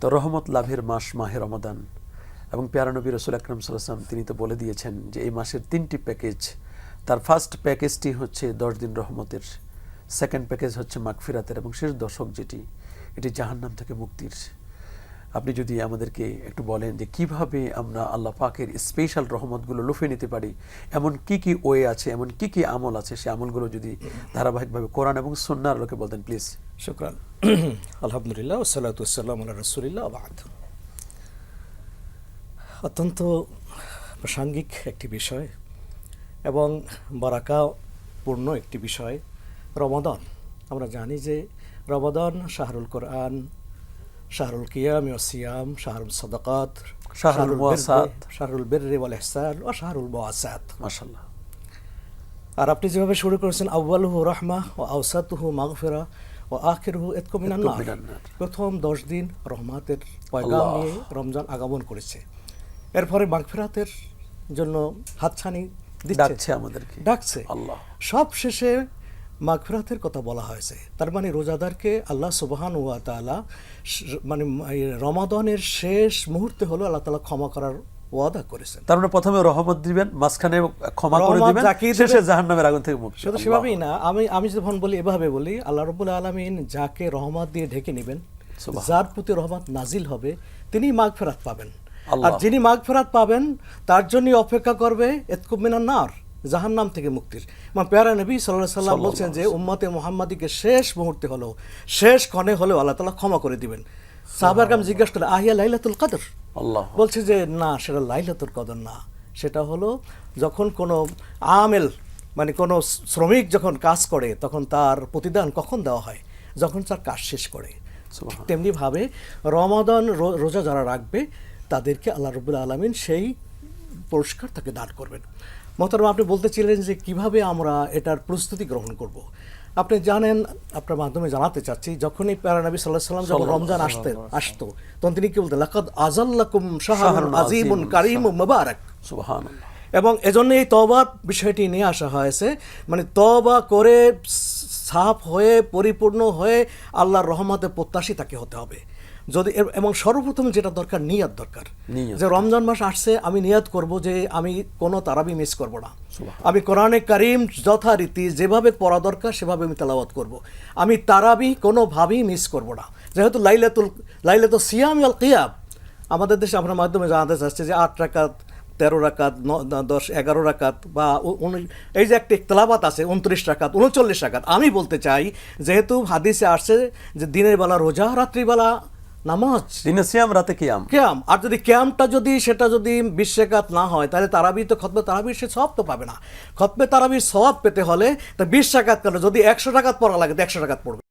তো রহমত লাভের মাস মাহে রমাদান এবং প্যারা নবী রাসূল আকরাম সাল্লাল্লাহু আলাইহি ওয়াসাল্লাম তিনি তো বলে দিয়েছেন যে এই মাসের 3টি প্যাকেজ। তার ফার্স্ট প্যাকেজটি হচ্ছে 10 দিন রহমতের, সেকেন্ড প্যাকেজ হচ্ছে মাগফিরাতের এবং শেষ দশক যেটি এটি জাহান্নাম থেকে মুক্তির। আপনি যদি আমাদেরকে একটু বলেন যে কিভাবে আমরা আল্লাহ পাকের স্পেশাল রহমতগুলো লুফে নিতে পারি, এমন কি কি ওয়ে আছে, এমন কি কি আমল আছে, সেই আমলগুলো যদি ধারাবাহিকভাবে কোরআন এবং সুন্নাহর আলোকে বলতেন প্লিজ। শুকরান। আলহামদুলিল্লাহ ওয়াসসালাতু ওয়াসসালামু আলা রাসূলিল্লাহ বাদ। অত্যন্ত প্রাসঙ্গিক একটি বিষয় এবং বারাকাপূর্ণ একটি বিষয় রমাদান। আমরা জানি যে রমাদান শাহরুল কোরআন, শাহরুল কিয়াম ওয়া সিয়াম, শাহরুল সাদাকাত, শাহরুল মুওয়াসাত, শাহরুল বিররি ওয়াল ইহসান ওয়া শাহরুল মুওয়াসাত। মাশাআল্লাহ। আর আপনি যেভাবে শুরু করেছেন আউয়ালুহু রাহমাহ ওয়া আওসাতুহু মাগফিরা ওয়া আখিরুহু ইতকু মিনান নার, প্রথম 10 দিন রহমতের পয়গাম নিয়ে রমজান আগমন করেছে। এরপরে মাগফিরাতের জন্য হাতছানি ডাকছে আমাদেরকে, ডাকছে। আল্লাহ সব শেষে মাগফিরাতের কথা বলা হয়েছে। তার মানে রোজাদারকে আল্লাহ সুবহানাহু ওয়া তাআলা মানে রমাদানের শেষ মুহূর্তে হলো আল্লাহ তাআলা ক্ষমা করার ওয়াদা করেছেন। তার মানে প্রথমে রহমত দিবেন, মাঝখানে ক্ষমা করে দিবেন, শেষে জাহান্নামের আগুন থেকে মুক্তি। শুধু সেভাবেই না, আমি যখন বলি এভাবে বলি, আল্লাহ রাব্বুল আলামিন যাকে রহমত দিয়ে ঢেকে নেবেন, যার প্রতি রহমত নাজিল হবে তিনি মাগফিরাত পাবেন। আর যিনি মাগফিরাত পাবেন তার জন্য অপেক্ষা করবে ইতকু মিনান নার, জাহান্নাম থেকে মুক্তির। মানে প্যারা নবী সাল্লাল্লাহু আলাইহি ওয়াসাল্লাম বলছেন যে উম্মতে মুহাম্মাদিকে শেষ মুহূর্তে হলো, শেষ ক্ষণে হলেও আল্লাহ তাআলা ক্ষমা করে দিবেন। সাহাবায়ে কেরাম জিজ্ঞাসা করলেন আহিয়া লাইলাতুল কদর? আল্লাহ বলছে যে না, সেটা লাইলাতুল কদর না, সেটা হলো যখন কোনো আমেল মানে কোনো শ্রমিক যখন কাজ করে তখন তার প্রতিদান কখন দেওয়া হয়? যখন তার কাজ শেষ করে। তেমনিভাবে রমাদান রোজা যারা রাখবে তাদেরকে আল্লাহ রাব্বুল আলামিন সেই পুরস্কার তাকে দান করবেন। মোহতারাম, আপনি বলতেছিলেন যে কিভাবে আমরা এটার প্রস্তুতি গ্রহণ করব। আপনি জানেন, আপনার মাধ্যমে জানাতে চাচ্ছি, যখনই প্যারা নবী সাল্লাল্লাহু আলাইহি ওয়াসাল্লাম যখন রমজান আসতো তখন তিনি কি বলতেন? লাকাদ আযাল্লাকুম শাহরুন আযীমুন কারীমুন মুবারাক। সুবহানাল্লাহ। এবং এজন্য এই তওবার বিষয়টি নিয়ে আসা হয়েছে, মানে তওবা করে সাফ হয়ে পরিপূর্ণ হয়ে আল্লাহর রহমতের প্রত্যাশী তাকে হতে হবে। যদি এবং সর্বপ্রথম যেটা দরকার, নিয়াত দরকার, যে রমজান মাস আসছে আমি নিয়াত করব যে আমি কোনো তারাবি মিস করব না, আমি কোরআনে কারীম যথারীতি যেভাবে পড়া দরকার সেভাবে আমি তেলাওয়াত করব, আমি তারাবি কোনোভাবেই মিস করব না। যেহেতু লাইলাতুল সিয়াম ওয়াল কিয়াম আমাদের দেশে আপনার মাধ্যমে জানাতে চাচ্ছে যে 8 রাকাত, 13 রাকাত, 10, 11 রাকাত বা এই যে একটা ইখতিলাফাত আছে 29 রাকাত, 39 রাকাত। আমি বলতে চাই, যেহেতু হাদিসে আসছে যে দিনের বেলা রোজা, রাত্রিবেলা নামাজ, দিনে সিয়াম, রাতে কিয়াম। আর যদি কিয়ামটা সেটা যদি 20 রাকাত না হয় তাহলে তারাবি তো খতমে তারাবির সে সওয়াব তো পাবে না। খতমে তারাবির সওয়াব পেতে হলে তা 20 রাকাত কেন, যদি 100 রাকাত পড়া লাগে তো 100 রাকাত পড়বে।